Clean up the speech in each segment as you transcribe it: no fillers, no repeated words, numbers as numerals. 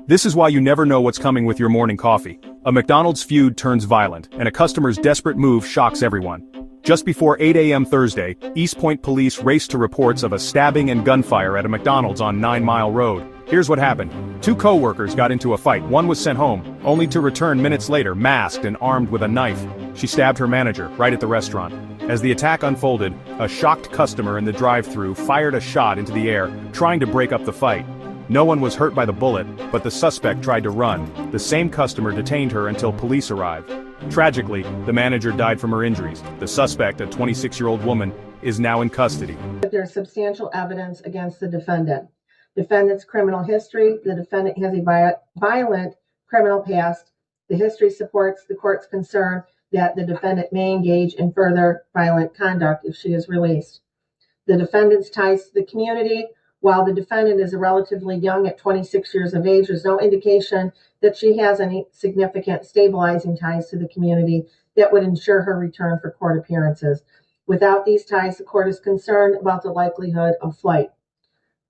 This is why you never know what's coming with your morning coffee. A McDonald's feud turns violent, and a customer's desperate move shocks everyone. Just before 8 a.m. Thursday, Eastpointe police raced to reports of a stabbing and gunfire at a McDonald's on 9 Mile Road. Here's what happened. Two co-workers got into a fight. One was sent home, only to return minutes later masked and armed with a knife. She stabbed her manager right at the restaurant. As the attack unfolded, a shocked customer in the drive-thru fired a shot into the air, trying to break up the fight. No one was hurt by the bullet, but the suspect tried to run. The same customer detained her until police arrived. Tragically, the manager died from her injuries. The suspect, a 26-year-old woman, is now in custody. There's substantial evidence against the defendant. Defendant's criminal history: the defendant has a violent criminal past. The history supports the court's concern that the defendant may engage in further violent conduct if she is released. The defendant's ties to the community: while the defendant is relatively young at 26 years of age, there's no indication that she has any significant stabilizing ties to the community that would ensure her return for court appearances. Without these ties, the court is concerned about the likelihood of flight.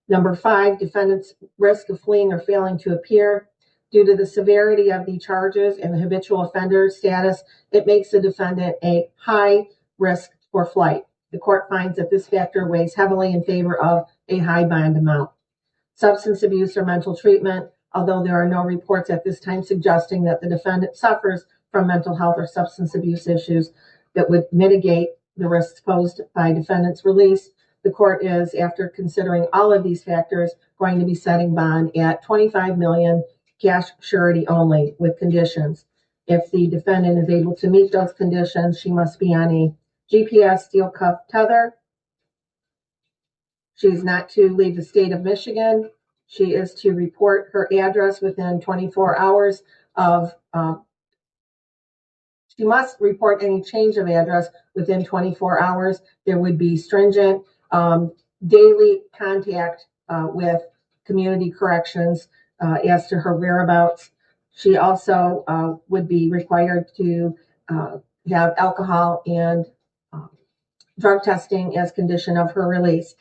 Number 5, defendant's risk of fleeing or failing to appear. Due to the severity of the charges and the habitual offender status, it makes the defendant a high risk for flight. The court finds that this factor weighs heavily in favor of a high bond amount. Substance abuse or mental treatment: although there are no reports at this time suggesting that the defendant suffers from mental health or substance abuse issues that would mitigate the risks posed by defendant's release, the court is, after considering all of these factors, going to be setting bond at $25 million, cash surety only, with conditions. If the defendant is able to meet those conditions, she must be on a GPS steel cuff tether. She's not to leave the state of Michigan. She is to report her address within 24 hours of, she must report any change of address within 24 hours. There would be stringent daily contact with community corrections as to her whereabouts. She also would be required to have alcohol and drug testing as condition of her release.